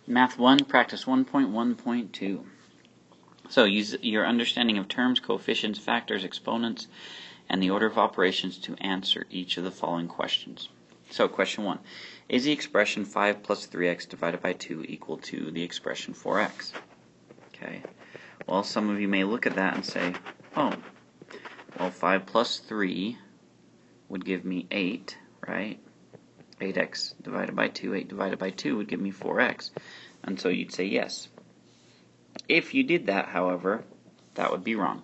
Math 1, Practice 1.1.2. So use your understanding of terms, coefficients, factors, exponents, and the order of operations to answer each of the following questions. So question 1. Is the expression 5 plus 3x divided by 2 equal to the expression 4x? Okay. Well, some of you may look at that and say, oh, well, 5 plus 3 would give me 8, right? 8x divided by 2, 8 divided by 2 would give me 4x. And so you'd say yes. If you did that, however, that would be wrong.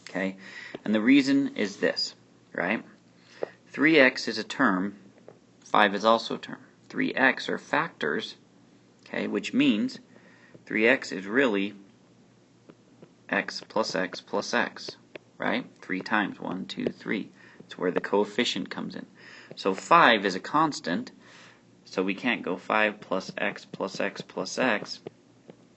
Okay? And the reason is this, right? 3x is a term, 5 is also a term. 3x are factors, okay, which means 3x is really x plus x plus x, right? 3 times 1, 2, 3. It's where the coefficient comes in. So 5 is a constant, so we can't go 5 plus x plus x plus x.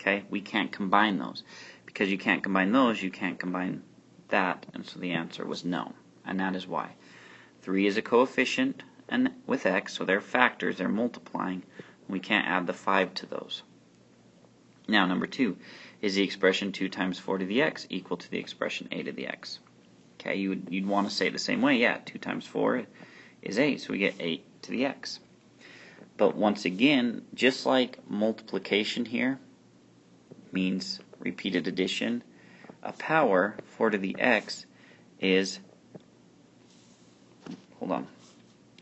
Okay, we can't combine those. Because you can't combine those, you can't combine that, and so the answer was no. And that is why. 3 is a coefficient and with x, so they're factors, they're multiplying. We can't add the 5 to those. Now, number 2, is the expression 2 times 4 to the x equal to the expression a to the x? Okay, you'd want to say it the same way. Yeah, 2 times 4 is 8, so we get 8 to the x. But once again, just like multiplication here means repeated addition, a power, 4 to the x, is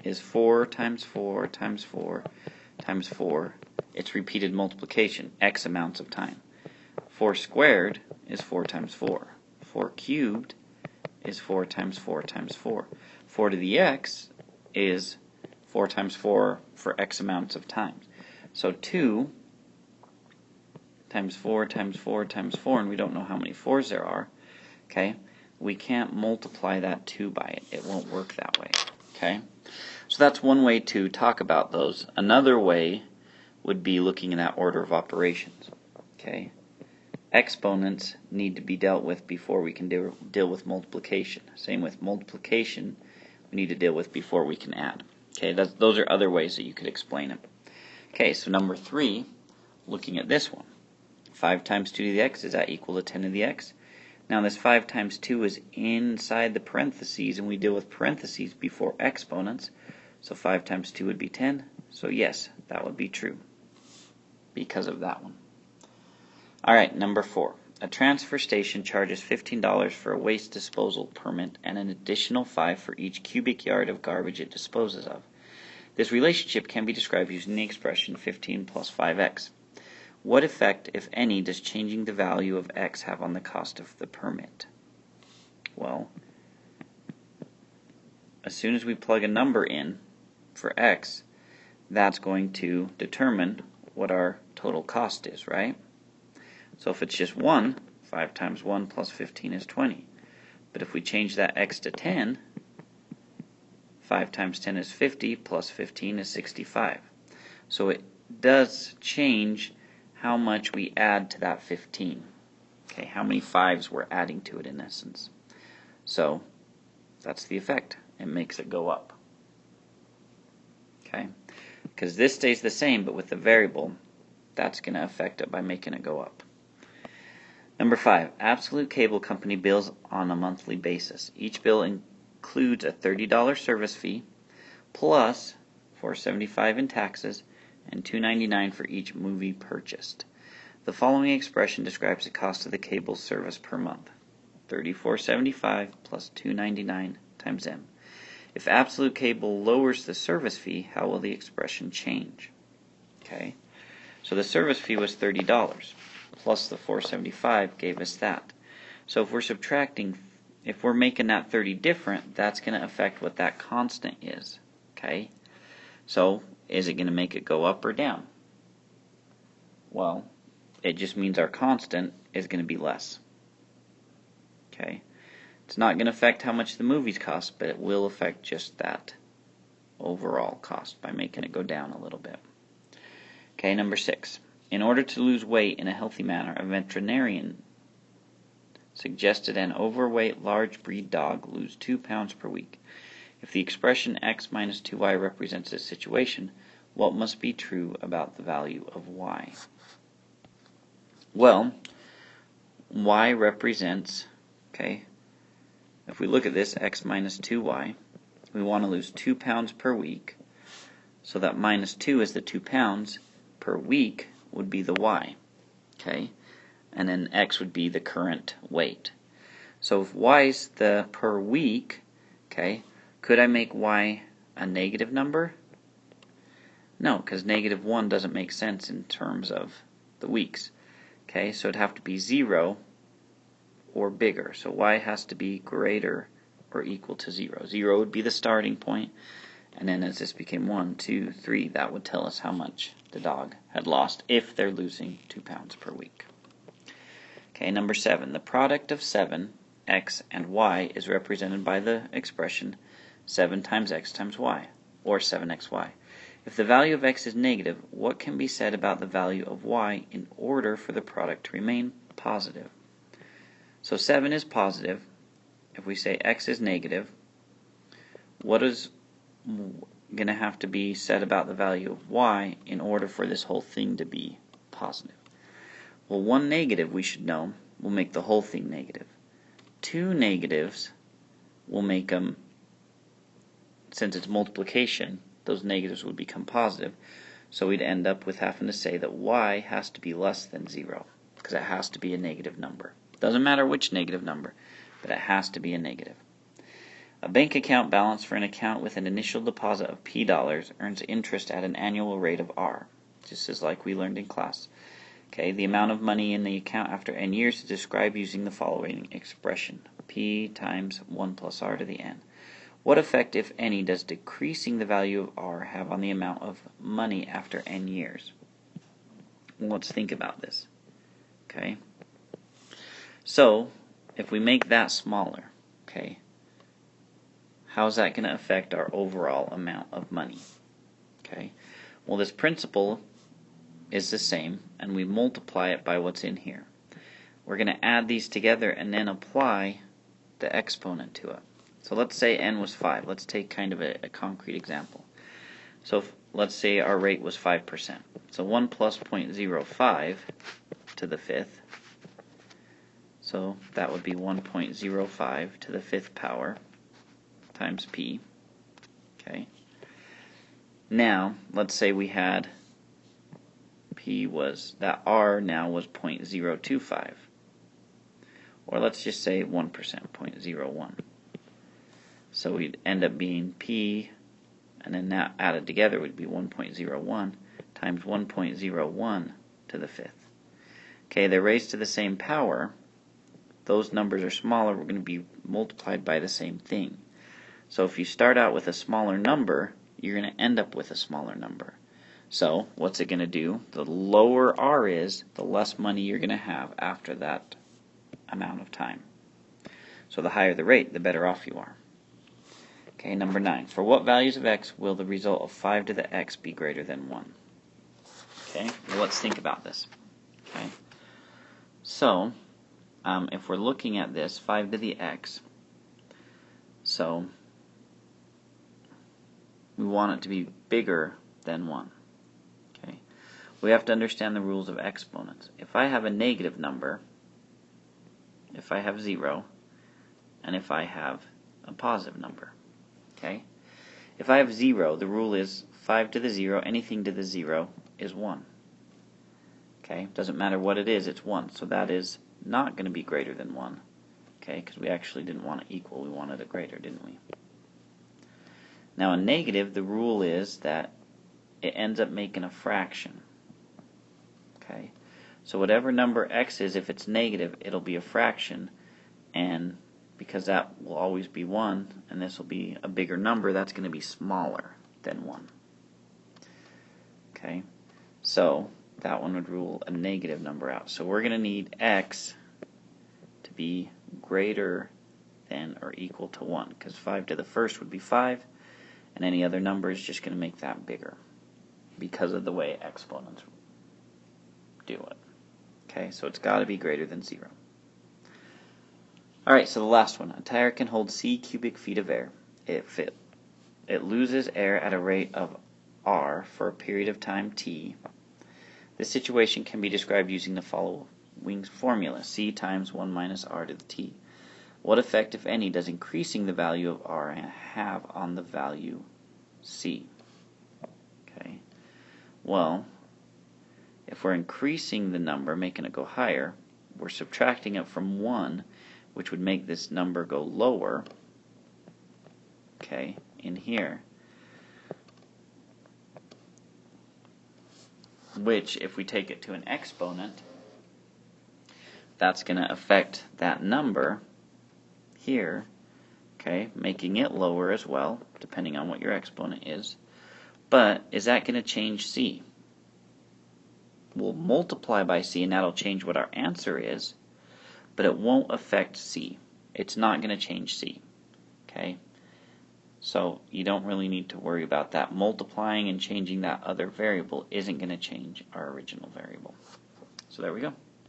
4 times 4 times 4 times 4. It's repeated multiplication, x amounts of time. 4 squared is 4 times 4. 4 cubed is 4 times 4 times 4. 4 to the x is 4 times 4 for x amounts of times. So 2 times 4 times 4 times 4, and we don't know how many 4s there are, okay? We can't multiply that 2 by it. It won't work that way, okay? So that's one way to talk about those. Another way would be looking at that order of operations, okay? Exponents need to be dealt with before we can deal with multiplication. Same with multiplication, we need to deal with before we can add. Okay, those are other ways that you could explain it. Okay, so number 3, looking at this one. 5 times 2 to the x, is that equal to 10 to the x? Now this 5 times 2 is inside the parentheses, and we deal with parentheses before exponents. So 5 times 2 would be 10. So yes, that would be true because of that one. Alright, number 4. A transfer station charges $15 for a waste disposal permit and an additional $5 for each cubic yard of garbage it disposes of. This relationship can be described using the expression 15 plus 5x. What effect, if any, does changing the value of x have on the cost of the permit? Well, as soon as we plug a number in for x, that's going to determine what our total cost is, right? So if it's just 1, 5 times 1 plus 15 is 20. But if we change that x to 10, 5 times 10 is 50, plus 15 is 65. So it does change how much we add to that 15. Okay, how many 5s we're adding to it in essence. So that's the effect. It makes it go up. Okay, because this stays the same, but with the variable, that's going to affect it by making it go up. Number 5, Absolute Cable Company bills on a monthly basis. Each bill includes a $30 service fee plus $4.75 in taxes and $2.99 for each movie purchased. The following expression describes the cost of the cable service per month. $34.75 plus $2.99 times M. If Absolute Cable lowers the service fee, how will the expression change? Okay, so the service fee was $30. Plus the 475 gave us that. So if we're subtracting, if we're making that 30 different, that's going to affect what that constant is. Okay? So is it going to make it go up or down? Well, it just means our constant is going to be less. Okay? It's not going to affect how much the movies cost, but it will affect just that overall cost by making it go down a little bit. Okay, number 6. In order to lose weight in a healthy manner, a veterinarian suggested an overweight large breed dog lose 2 pounds per week. If the expression x minus 2y represents this situation, what must be true about the value of y? Well, y represents, okay, if we look at this, x minus 2y, we want to lose 2 pounds per week, so that minus 2 is the 2 pounds per week would be the y, okay, and then x would be the current weight. So if y is the per week, okay, could I make y a negative number? No, because negative 1 doesn't make sense in terms of the weeks. Okay, so it'd have to be 0 or bigger. So y has to be greater or equal to 0. 0 would be the starting point, and then as this became 1, 2, 3, that would tell us how much the dog had lost if they're losing 2 pounds per week. Okay, number 7. The product of 7, x, and y is represented by the expression 7 times x times y, or 7xy. If the value of x is negative, what can be said about the value of y in order for the product to remain positive? So 7 is positive. If we say x is negative, what is going to have to be said about the value of y in order for this whole thing to be positive? Well, one negative, we should know, will make the whole thing negative. Two negatives will make them, since it's multiplication, those negatives would become positive. So we'd end up with having to say that y has to be less than 0, because it has to be a negative number. Doesn't matter which negative number, but it has to be a negative. A bank account balance for an account with an initial deposit of P dollars earns interest at an annual rate of R, just as like we learned in class. Okay, the amount of money in the account after n years is described using the following expression: P times 1 plus R to the n. What effect, if any, does decreasing the value of R have on the amount of money after n years? Well, let's think about this. Okay, so if we make that smaller, okay, how's that going to affect our overall amount of money? Okay, well, this principle is the same, and we multiply it by what's in here. We're going to add these together and then apply the exponent to it. So let's say n was 5. Let's take kind of a concrete example. So let's say our rate was 5%. So 1 plus 0.05 to the 5th. So that would be 1.05 to the 5th power times p. Okay. Now, let's say we had p was, that r now was 0.025. Or let's just say 1%, 0.01. So we'd end up being p, and then that added together would be 1.01 times 1.01 to the 5th. Okay, they're raised to the same power. Those numbers are smaller. We're going to be multiplied by the same thing. So if you start out with a smaller number, you're going to end up with a smaller number. So what's it going to do? The lower r is, the less money you're going to have after that amount of time. So the higher the rate, the better off you are. Okay, number 9. For what values of x will the result of 5 to the x be greater than 1? Okay, well, let's think about this. Okay, so if we're looking at this, 5 to the x, so we want it to be bigger than 1. Okay, we have to understand the rules of exponents. If I have a negative number, if I have 0, and if I have a positive number. Okay, if I have 0, the rule is 5 to the 0, anything to the 0 is 1. Okay, doesn't matter what it is, it's 1. So that is not going to be greater than 1. Okay, because we actually didn't want it equal, we wanted it greater, didn't we? Now, a negative, the rule is that it ends up making a fraction. Okay, so whatever number x is, if it's negative, it'll be a fraction, and because that will always be 1, and this will be a bigger number, that's going to be smaller than 1. Okay, so that one would rule a negative number out. So we're going to need x to be greater than or equal to 1, because 5 to the first would be 5, and any other number is just going to make that bigger because of the way exponents do it. Okay, so it's got to be greater than 0. Alright, so the last one. A tire can hold c cubic feet of air. If it loses air at a rate of r for a period of time t. This situation can be described using the following formula: c times 1 minus r to the t. What effect, if any, does increasing the value of r have on the value c? Okay. Well, if we're increasing the number, making it go higher, we're subtracting it from 1, which would make this number go lower, okay, in here, which, if we take it to an exponent, that's going to affect that number here, okay, making it lower as well, depending on what your exponent is. But is that going to change c? We'll multiply by c, and that'll change what our answer is, but it won't affect c. It's not going to change c. Okay? So you don't really need to worry about that. Multiplying and changing that other variable isn't going to change our original variable. So there we go.